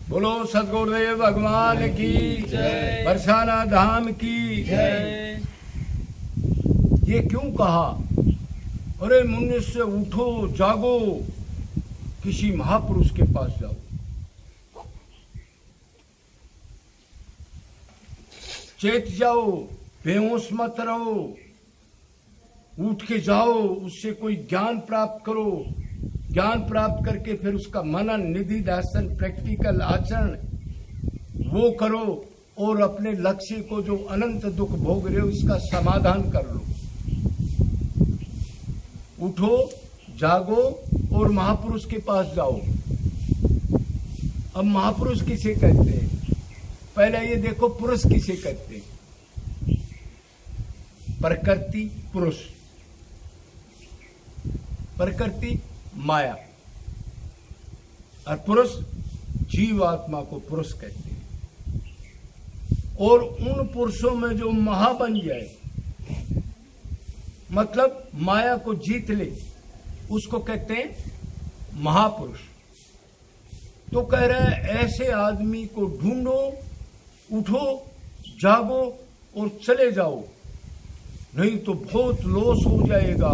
बोलो सदगुरुदेव भगवान की जय। बरसाना धाम की जय। ये क्यों कहा? अरे मुन्ने से उठो, जागो, किसी महापुरुष के पास जाओ। चेत जाओ, बेहोश मत रहो, उठ के जाओ, उससे कोई ज्ञान प्राप्त करो। ज्ञान प्राप्त करके फिर उसका मनन, निधि ध्यान, प्रैक्टिकल आचरण वो करो और अपने लक्ष्य को, जो अनंत दुख भोग रहे हो, इसका समाधान कर लो। उठो, जागो और महापुरुष के पास जाओ। अब महापुरुष किसे कहते हैं? पहले ये देखो, पुरुष किसे कहते हैं? प्रकृति पुरुष, प्रकृति माया, और पुरुष जीवात्मा को पुरुष कहते हैं। और उन पुरुषों में जो महा बन जाए, मतलब माया को जीत ले, उसको कहते हैं महापुरुष। तो कह रहे हैं ऐसे आदमी को ढूंढो, उठो, जागो और चले जाओ, नहीं तो बहुत लॉस हो जाएगा,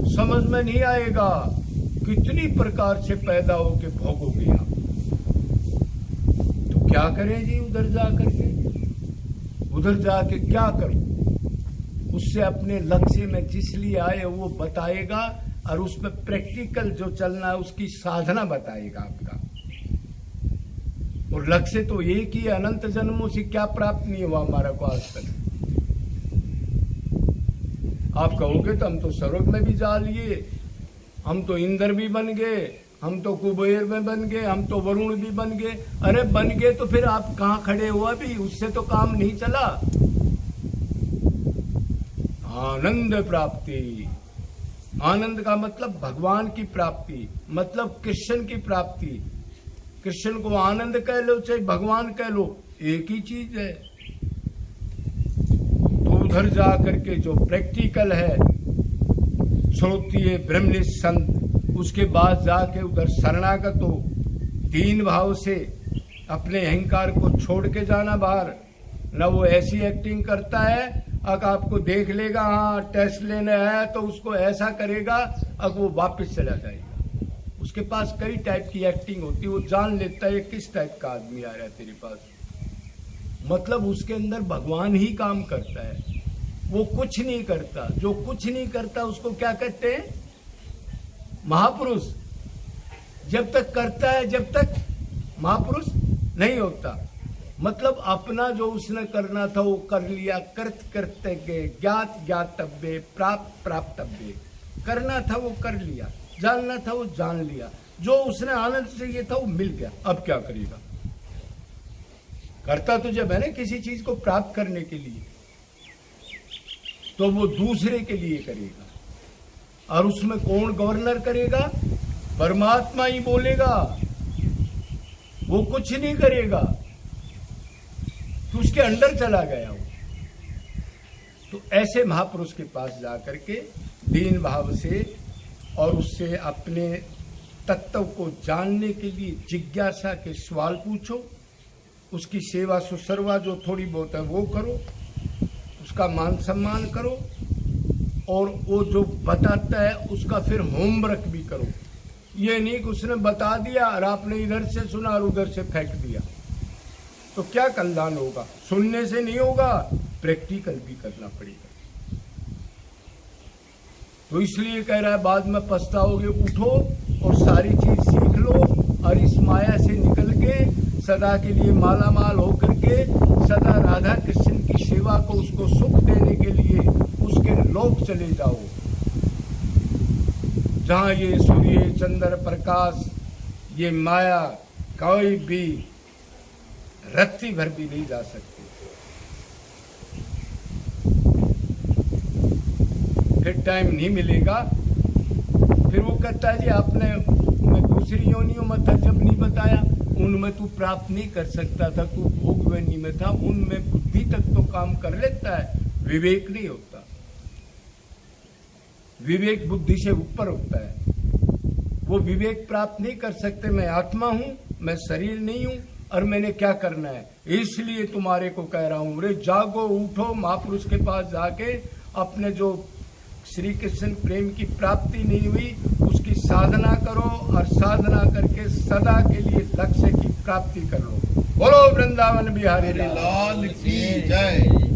समझ में नहीं आएगा कितनी प्रकार से पैदा होके भोगोगे आप। तो क्या करें जी? उधर जा करके, उधर जाके क्या करो? उससे अपने लक्ष्य में जिस लिए आए वो बताएगा, और उसमें प्रैक्टिकल जो चलना है उसकी साधना बताएगा आपका। और लक्ष्य तो एक ही है, अनंत जन्मों से क्या प्राप्त नहीं हुआ हमारा को आज तक। आप कहोगे तो हम तो स्वर्ग में भी जा लिए, हम तो इंद्र भी बन गए, हम तो कुबेर में बन गए, हम तो वरुण भी बन गए। अरे बन गए तो फिर आप कहाँ खड़े हो? अभी उससे तो काम नहीं चला। आनंद प्राप्ति, आनंद का मतलब भगवान की प्राप्ति, मतलब कृष्ण की प्राप्ति। कृष्ण को आनंद कह लो चाहे भगवान कह लो, एक ही चीज है। तो उधर जा करके जो प्रैक्टिकल है, श्रोत्रिय ब्रह्मनिष्ठ संत, उसके बाद जाके उधर शरणागत हो, दीन भाव से अपने अहंकार को छोड़ के जाना बाहर। न वो ऐसी एक्टिंग करता है, अगर आपको देख लेगा, हाँ टेस्ट लेना है तो उसको ऐसा करेगा, अब वो वापस चला जाएगा। उसके पास कई टाइप की एक्टिंग होती है, वो जान लेता है किस टाइप का आदमी आ रहा है तेरे पास। मतलब उसके अंदर भगवान ही काम करता है, वो कुछ नहीं करता। जो कुछ नहीं करता उसको क्या कहते हैं? महापुरुष। जब तक करता है, जब तक महापुरुष नहीं होता। मतलब अपना जो उसने करना था वो कर लिया, कर्त कर्तव्य, ज्ञात ज्ञातव्य, प्राप्त प्राप्तव्य। करना था वो कर लिया, जानना था वो जान लिया, जो उसने आनंद चाहिए था वो मिल गया। अब क्या करेगा? करता तो जब है ना किसी चीज को प्राप्त करने के लिए, तो वो दूसरे के लिए करेगा। और उसमें कौन गवर्नर करेगा? परमात्मा ही बोलेगा, वो कुछ नहीं करेगा, तो उसके अंदर चला गया वो। तो ऐसे महापुरुष के पास जाकर के दीन भाव से और उससे अपने तत्व को जानने के लिए जिज्ञासा के सवाल पूछो, उसकी सेवा सुसरवा जो थोड़ी बहुत है वो करो, उसका मान सम्मान करो, और वो जो बताता है उसका फिर होमवर्क भी करो। ये नहीं कि उसने बता दिया और आपने इधर से सुना और उधर से फेंक दिया, तो क्या कल्याण होगा? सुनने से नहीं होगा, प्रैक्टिकल भी करना पड़ेगा। तो इसलिए कह रहा है बाद में पछताओगे। उठो और सारी चीज सीख लो, और इस माया से निकल के सदा के लिए माला माल होकर के सदा राधा कृष्ण की सेवा को, उसको सुख देने के लिए उसके लोक चले जाओ, जहां ये सूर्य चंद्र प्रकाश, ये माया कोई भी रत्ती भर भी नहीं जा सकती। फिर टाइम नहीं मिलेगा। फिर वो कहता है जी आपने मैं दूसरी योनियों में था जब नहीं बताया, उनमें तू प्राप्त नहीं कर सकता था, तू भोगवनी में था, उनमें बुद्धि तक तो काम कर लेता है, विवेक नहीं होता। विवेक बुद्धि से ऊपर होता है, वो विवेक प्राप्त नहीं कर सकते। मैं आत्मा हूं, मैं शरीर नहीं हूं और मैंने क्या करना है, इसलिए तुम्हारे को कह रहा हूं, रे जागो उठो, महापुरुष के पास जाके अपने जो श्री कृष्ण प्रेम की प्राप्ति नहीं हुई उसकी साधना करो और साधना करके सदा के लिए लक्ष्य की प्राप्ति कर लो। बोलो वृंदावन बिहारी लाल की जय।